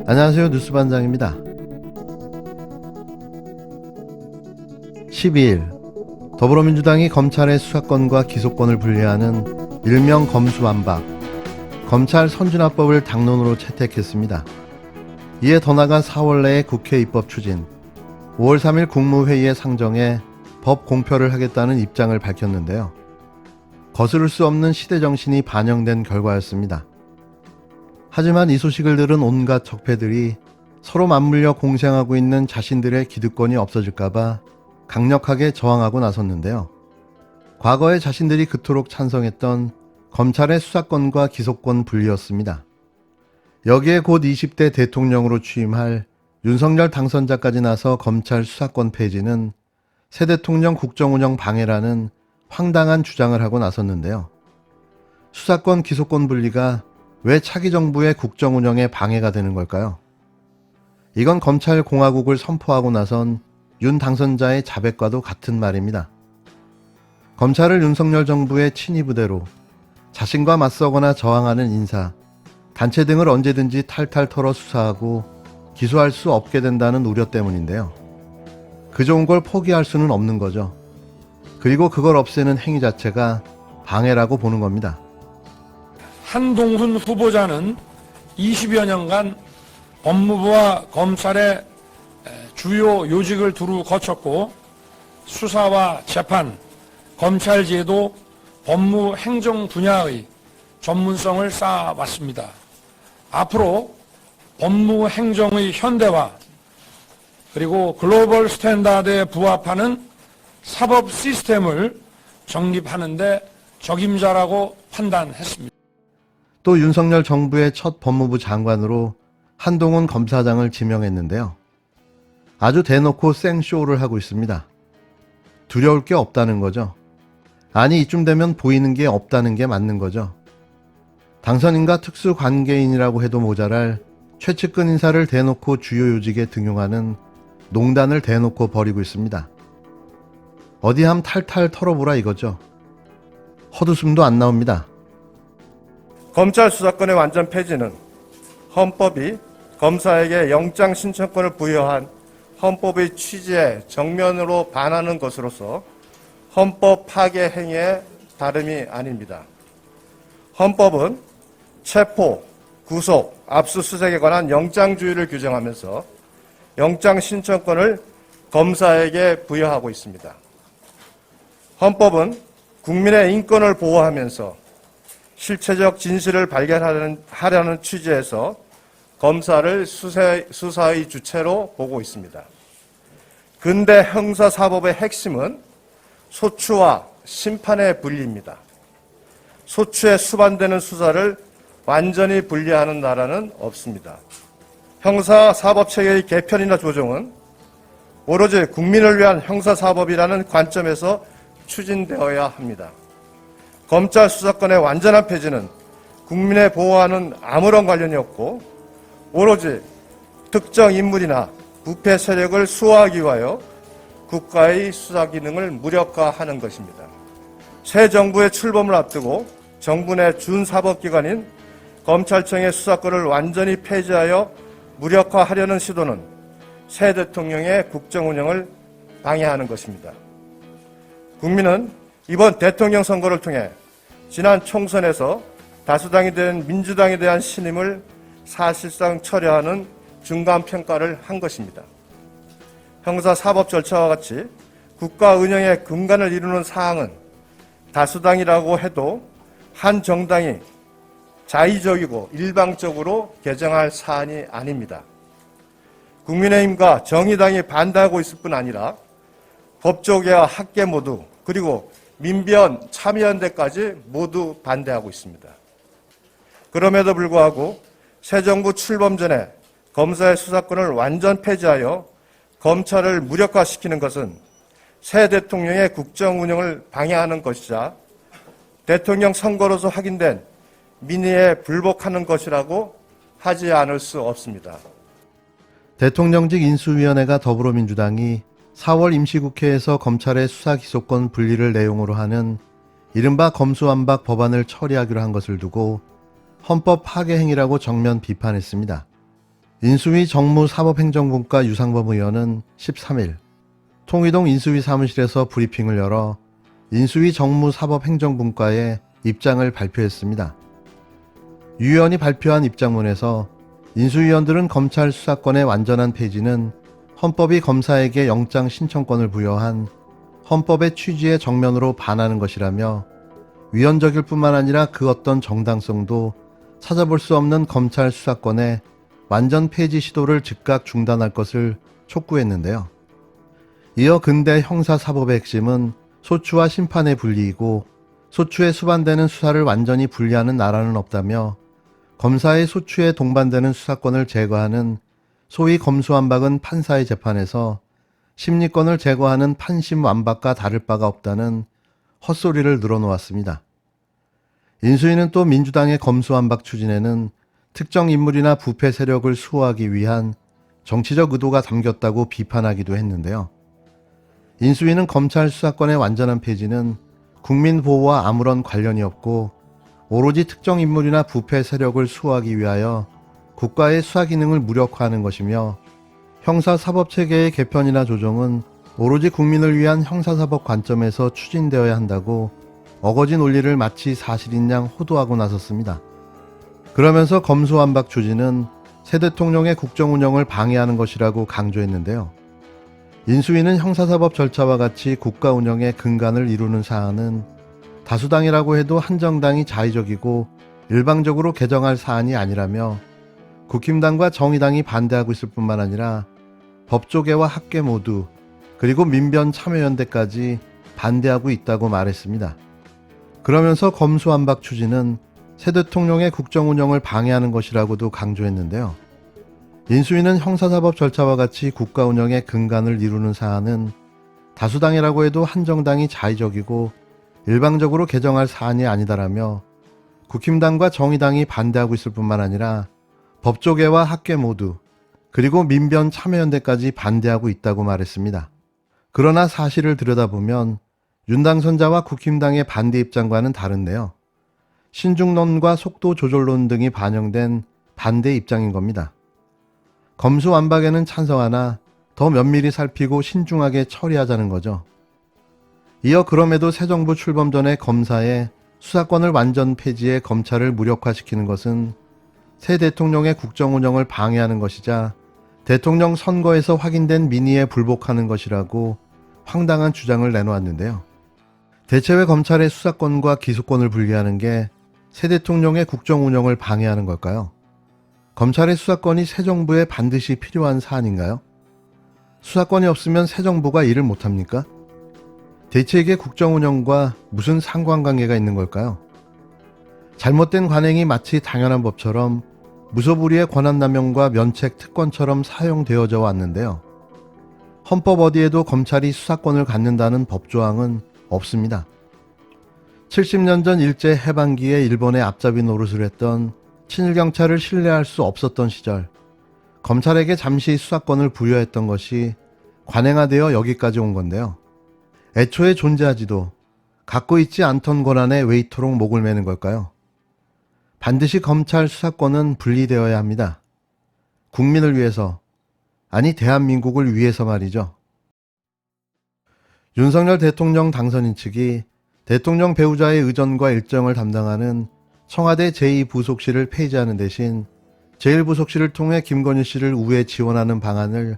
안녕하세요. 뉴스반장입니다. 12일 더불어민주당이 검찰의 수사권과 기소권을 분리하는 일명 검수완박, 검찰 선진화법을 당론으로 채택했습니다. 이에 더 나아가 4월 내에 국회 입법 추진, 5월 3일 국무회의에 상정해 법 공표를 하겠다는 입장을 밝혔는데요. 거스를 수 없는 시대정신이 반영된 결과였습니다. 하지만 이 소식을 들은 온갖 적폐들이 서로 맞물려 공생하고 있는 자신들의 기득권이 없어질까봐 강력하게 저항하고 나섰는데요. 과거에 자신들이 그토록 찬성했던 검찰의 수사권과 기소권 분리였습니다. 여기에 곧 20대 대통령으로 취임할 윤석열 당선자까지 나서 검찰 수사권 폐지는 새 대통령 국정운영 방해라는 황당한 주장을 하고 나섰는데요. 수사권 기소권 분리가 왜 차기 정부의 국정운영에 방해가 되는 걸까요? 이건 검찰 공화국을 선포하고 나선 윤 당선자의 자백과도 같은 말입니다. 검찰을 윤석열 정부의 친위부대로 자신과 맞서거나 저항하는 인사, 단체 등을 언제든지 탈탈 털어 수사하고 기소할 수 없게 된다는 우려 때문인데요. 그 좋은 걸 포기할 수는 없는 거죠. 그리고 그걸 없애는 행위 자체가 방해라고 보는 겁니다. 한동훈 후보자는 20여 년간 법무부와 검찰의 주요 요직을 두루 거쳤고 수사와 재판, 검찰제도, 법무행정 분야의 전문성을 쌓아왔습니다. 앞으로 법무행정의 현대화 그리고 글로벌 스탠다드에 부합하는 사법 시스템을 정립하는 데 적임자라고 판단했습니다. 또 윤석열 정부의 첫 법무부 장관으로 한동훈 검사장을 지명했는데요. 아주 대놓고 생쇼를 하고 있습니다. 두려울 게 없다는 거죠. 아니, 이쯤 되면 보이는 게 없다는 게 맞는 거죠. 당선인과 특수관계인이라고 해도 모자랄 최측근 인사를 대놓고 주요 요직에 등용하는 농단을 대놓고 벌이고 있습니다. 어디 함 탈탈 털어보라 이거죠. 헛웃음도 안 나옵니다. 검찰 수사권의 완전 폐지는 헌법이 검사에게 영장 신청권을 부여한 헌법의 취지에 정면으로 반하는 것으로서 헌법 파괴 행위의 다름이 아닙니다. 헌법은 체포, 구속, 압수수색에 관한 영장주의를 규정하면서 영장 신청권을 검사에게 부여하고 있습니다. 헌법은 국민의 인권을 보호하면서 실체적 진실을 발견하려는 취지에서 검사를 수사의 주체로 보고 있습니다. 근대 형사사법의 핵심은 소추와 심판의 분리입니다. 소추에 수반되는 수사를 완전히 분리하는 나라는 없습니다. 형사사법체계의 개편이나 조정은 오로지 국민을 위한 형사사법이라는 관점에서 추진되어야 합니다. 검찰 수사권의 완전한 폐지는 국민의 보호와는 아무런 관련이 없고 오로지 특정 인물이나 부패 세력을 수호하기 위하여 국가의 수사 기능을 무력화하는 것입니다. 새 정부의 출범을 앞두고 정부 내 준사법기관인 검찰청의 수사권을 완전히 폐지하여 무력화하려는 시도는 새 대통령의 국정운영을 방해하는 것입니다. 국민은 이번 대통령 선거를 통해 지난 총선에서 다수당이 된 민주당에 대한 신임을 사실상 철회하는 중간평가를 한 것입니다. 형사사법 절차와 같이 국가 운영의 근간을 이루는 사항은 다수당이라고 해도 한 정당이 자의적이고 일방적으로 개정할 사안이 아닙니다. 국민의힘과 정의당이 반대하고 있을 뿐 아니라 법조계와 학계 모두 그리고 민변, 참여연대까지 모두 반대하고 있습니다. 그럼에도 불구하고 새 정부 출범 전에 검사의 수사권을 완전 폐지하여 검찰을 무력화시키는 것은 새 대통령의 국정 운영을 방해하는 것이자 대통령 선거로서 확인된 민의에 불복하는 것이라고 하지 않을 수 없습니다. 대통령직 인수위원회가 더불어민주당이 4월 임시국회에서 검찰의 수사 기소권 분리를 내용으로 하는 이른바 검수완박 법안을 처리하기로 한 것을 두고 헌법 파괴 행위라고 정면 비판했습니다. 인수위 정무사법행정분과 유상범 의원은 13일 통이동 인수위 사무실에서 브리핑을 열어 인수위 정무사법행정분과의 입장을 발표했습니다. 유 의원이 발표한 입장문에서 인수위원들은 검찰 수사권의 완전한 폐지는 헌법이 검사에게 영장 신청권을 부여한 헌법의 취지에 정면으로 반하는 것이라며 위헌적일 뿐만 아니라 그 어떤 정당성도 찾아볼 수 없는 검찰 수사권의 완전 폐지 시도를 즉각 중단할 것을 촉구했는데요. 이어 근대 형사사법의 핵심은 소추와 심판의 분리이고 소추에 수반되는 수사를 완전히 분리하는 나라는 없다며 검사의 소추에 동반되는 수사권을 제거하는 소위 검수완박은 판사의 재판에서 심리권을 제거하는 판심완박과 다를 바가 없다는 헛소리를 늘어놓았습니다. 인수위는 또 민주당의 검수완박 추진에는 특정 인물이나 부패 세력을 수호하기 위한 정치적 의도가 담겼다고 비판하기도 했는데요. 인수위는 검찰 수사권의 완전한 폐지는 국민 보호와 아무런 관련이 없고 오로지 특정 인물이나 부패 세력을 수호하기 위하여 국가의 수사 기능을 무력화하는 것이며 형사사법체계의 개편이나 조정은 오로지 국민을 위한 형사사법 관점에서 추진되어야 한다고 어거지 논리를 마치 사실인 양 호도하고 나섰습니다. 그러면서 검수완박 추진은 새 대통령의 국정운영을 방해하는 것이라고 강조했는데요. 인수위는 형사사법 절차와 같이 국가 운영의 근간을 이루는 사안은 다수당이라고 해도 한정당이 자의적이고 일방적으로 개정할 사안이 아니라며 국힘당과 정의당이 반대하고 있을 뿐만 아니라 법조계와 학계 모두 그리고 민변 참여연대까지 반대하고 있다고 말했습니다. 그러면서 검수완박 추진은 새 대통령의 국정운영을 방해하는 것이라고도 강조했는데요. 인수위는 형사사법 절차와 같이 국가 운영의 근간을 이루는 사안은 다수당이라고 해도 한정당이 자의적이고 일방적으로 개정할 사안이 아니다라며 국힘당과 정의당이 반대하고 있을 뿐만 아니라 법조계와 학계 모두 그리고 민변 참여연대까지 반대하고 있다고 말했습니다. 그러나 사실을 들여다보면 윤 당선자와 국힘당의 반대 입장과는 다른데요. 신중론과 속도 조절론 등이 반영된 반대 입장인 겁니다. 검수완박에는 찬성하나 더 면밀히 살피고 신중하게 처리하자는 거죠. 이어 그럼에도 새 정부 출범 전에 검사의 수사권을 완전 폐지해 검찰을 무력화시키는 것은 새 대통령의 국정운영을 방해하는 것이자 대통령 선거에서 확인된 민의에 불복하는 것이라고 황당한 주장을 내놓았는데요. 대체 왜 검찰의 수사권과 기소권을 분리하는 게 새 대통령의 국정운영을 방해하는 걸까요? 검찰의 수사권이 새 정부에 반드시 필요한 사안인가요? 수사권이 없으면 새 정부가 일을 못합니까? 대체 이게 국정운영과 무슨 상관관계가 있는 걸까요? 잘못된 관행이 마치 당연한 법처럼 무소불위의 권한남용과 면책 특권처럼 사용되어져 왔는데요. 헌법 어디에도 검찰이 수사권을 갖는다는 법조항은 없습니다. 70년 전 일제 해방기에 일본의 앞잡이 노릇을 했던 친일경찰을 신뢰할 수 없었던 시절 검찰에게 잠시 수사권을 부여했던 것이 관행화되어 여기까지 온 건데요. 애초에 존재하지도 갖고 있지 않던 권한에 왜 이토록 목을 매는 걸까요? 반드시 검찰 수사권은 분리되어야 합니다. 국민을 위해서, 아니 대한민국을 위해서 말이죠. 윤석열 대통령 당선인 측이 대통령 배우자의 의전과 일정을 담당하는 청와대 제2부속실을 폐지하는 대신 제1부속실을 통해 김건희 씨를 우회 지원하는 방안을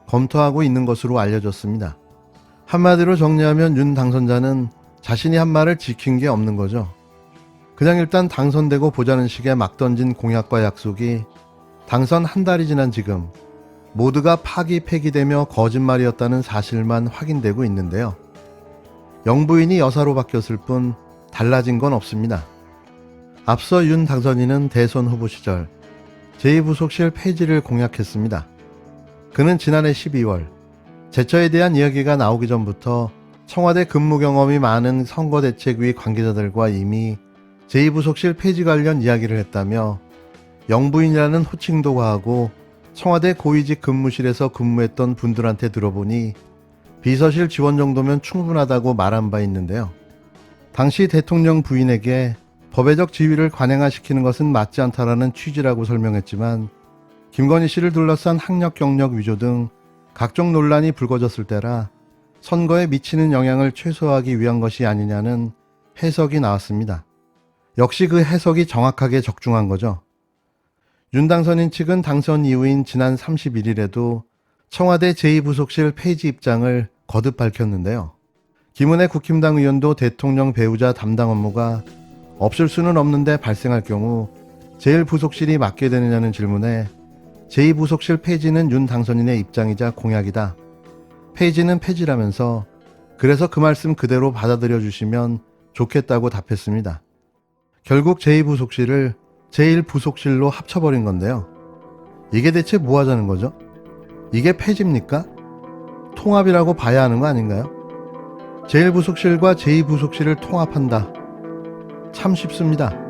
검토하고 있는 것으로 알려졌습니다. 한마디로 정리하면 윤 당선자는 자신이 한 말을 지킨 게 없는 거죠. 그냥 일단 당선되고 보자는 식의 막 던진 공약과 약속이 당선 한 달이 지난 지금 모두가 파기폐기되며 거짓말이었다는 사실만 확인되고 있는데요. 영부인이 여사로 바뀌었을 뿐 달라진 건 없습니다. 앞서 윤 당선인은 대선 후보 시절 제2부속실 폐지를 공약했습니다. 그는 지난해 12월 제처에 대한 이야기가 나오기 전부터 청와대 근무 경험이 많은 선거대책위 관계자들과 이미 제2부속실 폐지 관련 이야기를 했다며 영부인이라는 호칭도 과하고 청와대 고위직 근무실에서 근무했던 분들한테 들어보니 비서실 지원 정도면 충분하다고 말한 바 있는데요. 당시 대통령 부인에게 법외적 지위를 관행화시키는 것은 맞지 않다라는 취지라고 설명했지만 김건희 씨를 둘러싼 학력 경력 위조 등 각종 논란이 불거졌을 때라 선거에 미치는 영향을 최소화하기 위한 것이 아니냐는 해석이 나왔습니다. 역시 그 해석이 정확하게 적중한 거죠. 윤 당선인 측은 당선 이후인 지난 31일에도 청와대 제2부속실 폐지 입장을 거듭 밝혔는데요. 김은혜 국힘당 의원도 대통령 배우자 담당 업무가 없을 수는 없는데 발생할 경우 제1부속실이 맡게 되느냐는 질문에 제2부속실 폐지는 윤 당선인의 입장이자 공약이다. 폐지는 폐지라면서 그래서 그 말씀 그대로 받아들여 주시면 좋겠다고 답했습니다. 결국 제2부속실을 제1부속실로 합쳐버린 건데요. 이게 대체 뭐 하자는 거죠? 이게 폐지입니까? 통합이라고 봐야 하는 거 아닌가요? 제1부속실과 제2부속실을 통합한다. 참 쉽습니다.